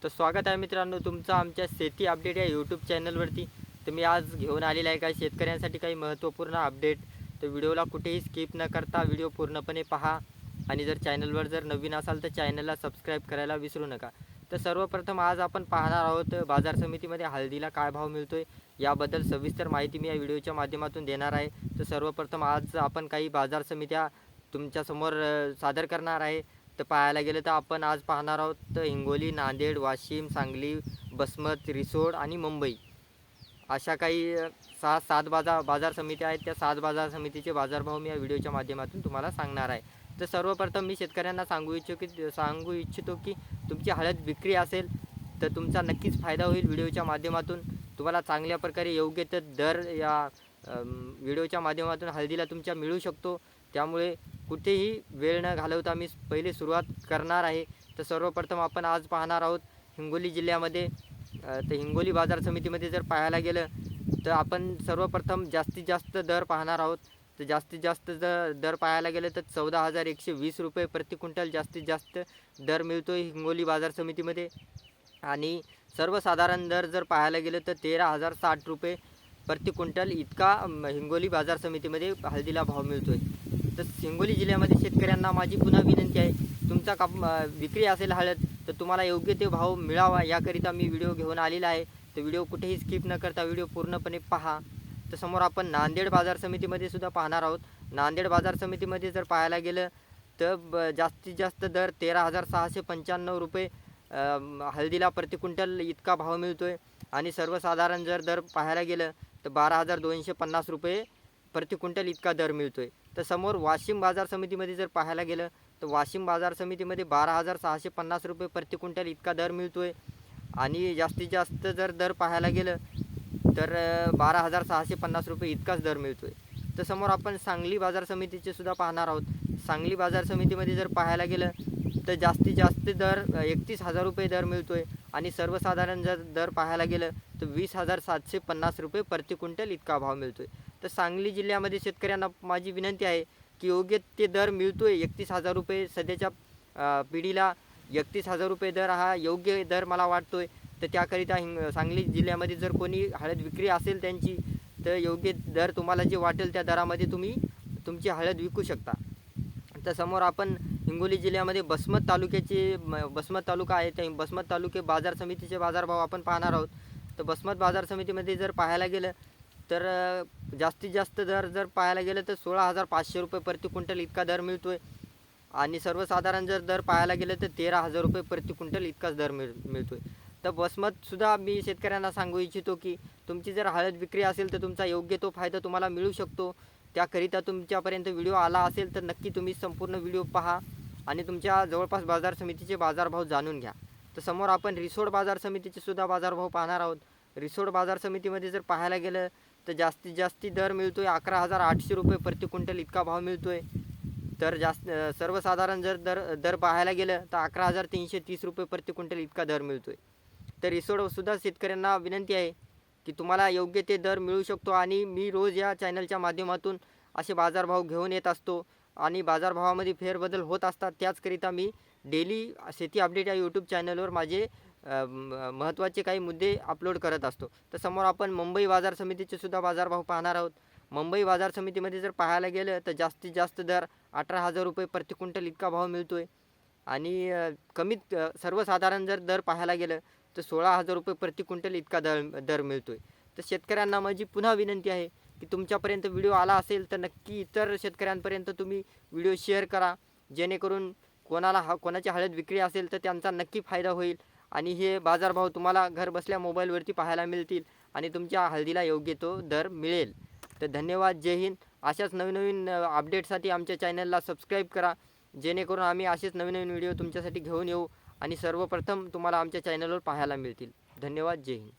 तर स्वागत आहे मित्रांनो तुमचं आमच्या शेती अपडेट या यूट्यूब चॅनलवरती. तर मी आज घेऊन आलेला आहे काही शेतकऱ्यांसाठी काही महत्त्वपूर्ण अपडेट. तर व्हिडिओला कुठेही स्किप न करता व्हिडिओ पूर्णपणे पहा आणि जर चॅनलवर जर नवीन असाल तर चॅनलला सबस्क्राईब करायला विसरू नका. तर सर्वप्रथम आज आपण पाहणार आहोत बाजार समितीमध्ये हळदीला काय भाव मिळतोय याबद्दल सविस्तर माहिती मी या व्हिडिओच्या माध्यमातून देणार आहे. तर सर्वप्रथम आज आपण काही बाजार समित्या तुमच्यासमोर सादर करणार आहे. तर पाहायला गेलं तर आपण आज पाहणार आहोत तर हिंगोली, नांदेड, वाशिम, सांगली, वसमत, रिसोड आणि मुंबई अशा काही 6-7 बाजार समित्या आहेत. त्या 7 बाजार समितीचे बाजारभाव मी या व्हिडिओच्या माध्यमातून तुम्हाला सांगणार आहे. तर सर्वप्रथम मी शेतकऱ्यांना सांगू इच्छितो की तुमची हळद विक्री असेल तर तुमचा नक्कीच फायदा होईल. व्हिडिओच्या माध्यमातून तुम्हाला चांगल्या प्रकारे योग्य ते दर या व्हिडिओच्या माध्यमातून हळदीला तुमच्या मिळू शकतो. त्यामुळे कुठेही वेळ न घालवता मी पहिले सुरुवात करणार आहे. तर सर्वप्रथम आपण आज पाहणार आहोत हिंगोली जिल्ह्यामध्ये. तर हिंगोली बाजार समितीमध्ये जर पाहायला गेलं तर आपण सर्वप्रथम जास्तीत जास्त दर पाहणार आहोत. तर जास्तीत जास्त दर पाहायला गेलं तर 14,120 रुपये प्रति क्विंटल जास्तीत जास्त दर मिळतो आहे हिंगोली बाजार समितीमध्ये. आणि सर्वसाधारण दर जर पाहायला गेलं तर 13,060 रुपये प्रति क्विंटल इतका हिंगोली बाजार समितीमध्ये हळदीला भाव मिळतो आहे. तर हिंगोली जिल्ह्यामध्ये शेतकऱ्यांना माझी पुन्हा विनंती आहे, तुमचा विक्री असेल हळद तर तुम्हाला योग्य ते भाव मिळावा याकरिता मी व्हिडिओ घेऊन आलेला आहे. तर व्हिडिओ कुठेही स्किप न करता व्हिडिओ पूर्णपणे पहा. तर समोर आपण नांदेड बाजार समितीमध्ये सुद्धा पाहणार आहोत. नांदेड बाजार समितीमध्ये जर पाहायला गेलं तर जास्तीत जास्त दर 13,695 रुपये हळदीला प्रति क्विंटल इतका भाव मिळतो आहे. आणि सर्वसाधारण जर दर पाहायला गेलं तर 12,250 रुपये प्रति क्विंटल इतका दर मिळतो आहे. तर समोर वाशिम बाजार समितीमध्ये जर पाहायला गेलं तर वाशिम बाजार समितीमध्ये 12,650 रुपये प्रति क्विंटल इतका दर मिळतो आहे. आणि जास्तीत जास्त जर दर पाहायला गेलं तर 12,650 रुपये इतकाच दर मिळतो आहे. तर समोर आपण सांगली बाजार समितीचे सुद्धा पाहणार आहोत. सांगली बाजार समितीमध्ये जर पाहायला गेलं तर जास्तीत जास्त दर 31,000 रुपये दर मिळतो आहे. आणि सर्वसाधारण जर दर पाहायला गेलं तर 20,750 रुपये प्रति क्विंटल इतका भाव मिळतो आहे. तर सांगली जिल्ह्यामध्ये शेतकऱ्यांना माझी विनंती आहे की योग्य ते दर मिळतो आहे. 31,000 रुपये सध्याच्या पिढीला 31,000 रुपये दर हा योग्य दर मला वाटतो आहे. तर त्याकरिता सांगली जिल्ह्यामध्ये जर कोणी हळद विक्री असेल त्यांची तर योग्य दर तुम्हाला जे वाटेल त्या दरामध्ये तुम्ही तुमची हळद विकू शकता. तर समोर आपण हिंगोली जिल्ह्यामध्ये वसमत तालुका आहे. त्या वसमत तालुके बाजार समितीचे बाजारभाव आपण पाहणार आहोत. तर वसमत बाजार समितीमध्ये जर पाहायला गेलं तर जास्तीत जास्त दर जर पाहायला गेलं तर 16,500 रुपये प्रति क्विंटल इतका दर मिळतो आहे. आणि सर्वसाधारण जर दर पाहायला गेलं तर 13,000 रुपये प्रति क्विंटल इतकाच दर मिळतो आहे. तर वसमतसुद्धा मी शेतकऱ्यांना सांगू इच्छितो की तुमची जर हळद विक्री असेल तर तुमचा योग्य तो फायदा तुम्हाला मिळू शकतो. त्याकरिता तुमच्यापर्यंत व्हिडिओ आला असेल तर नक्की तुम्ही संपूर्ण व्हिडिओ पहा आणि तुमच्या जवळपास बाजार समितीचे बाजारभाव जाणून घ्या. तर समोर आपण रिसोड बाजार समितीचे सुद्धा बाजारभाव पाहणार आहोत. रिसोड बाजार समितीमध्ये जर पाहायला गेलं तर जास्तीत जास्त दर मिळतो आहे 11,800 रुपये प्रति क्विंटल इतका भाव मिळतो आहे. तर सर्वसाधारण जर दर पाहायला गेलं तर 11,330 रुपये प्रति क्विंटल इतका दर मिळतो आहे. तर रिसोडसुद्धा शेतकऱ्यांना विनंती आहे की तुम्हाला योग्य ते दर मिळू शकतो. आणि मी रोज या चॅनलच्या माध्यमातून असे बाजारभाव घेऊन येत असतो आणि बाजारभावामध्ये फेरबदल होत असतात. त्याचकरिता मी डेली शेती अपडेट या यूट्यूब चॅनलवर माझे महत्त्वाचे काही मुद्दे अपलोड करत असतो. तर समोर आपण मुंबई बाजार समितीचे सुद्धा बाजारभाव पाहणार आहोत. मुंबई बाजार समितीमध्ये जर पाहायला गेलं तर जास्तीत जास्त दर 18,000 रुपये प्रति क्विंटल इतका भाव मिळतो आहे. आणि सर्वसाधारण जर दर पाहायला गेलं तर 16,000 रुपये प्रति क्विंटल इतका दर मिळतो आहे. तर शेतकऱ्यांना माझी पुन्हा विनंती आहे की तुमच्यापर्यंत व्हिडिओ आला असेल तर नक्की इतर शेतकऱ्यांपर्यंत तुम्ही व्हिडिओ शेअर करा, जेणेकरून कोणाची हळद विक्री असेल तर त्यांचा नक्की फायदा होईल. आणि हे बाजारभाव तुम्हाला घरबसल्या मोबाईलवरती पाहायला मिळतील आणि तुमच्या हळदीला योग्य तो दर मिळेल. तर धन्यवाद. जय हिंद. अशाच नवीन अपडेटसाठी आमच्या चॅनलला सबस्क्राईब करा, जेणेकरून आम्ही असेच नवीन व्हिडिओ तुमच्यासाठी घेऊन येऊ आणि सर्वप्रथम तुम्हाला आमच्या चॅनलवर पाहायला मिळतील. धन्यवाद. जय हिंद.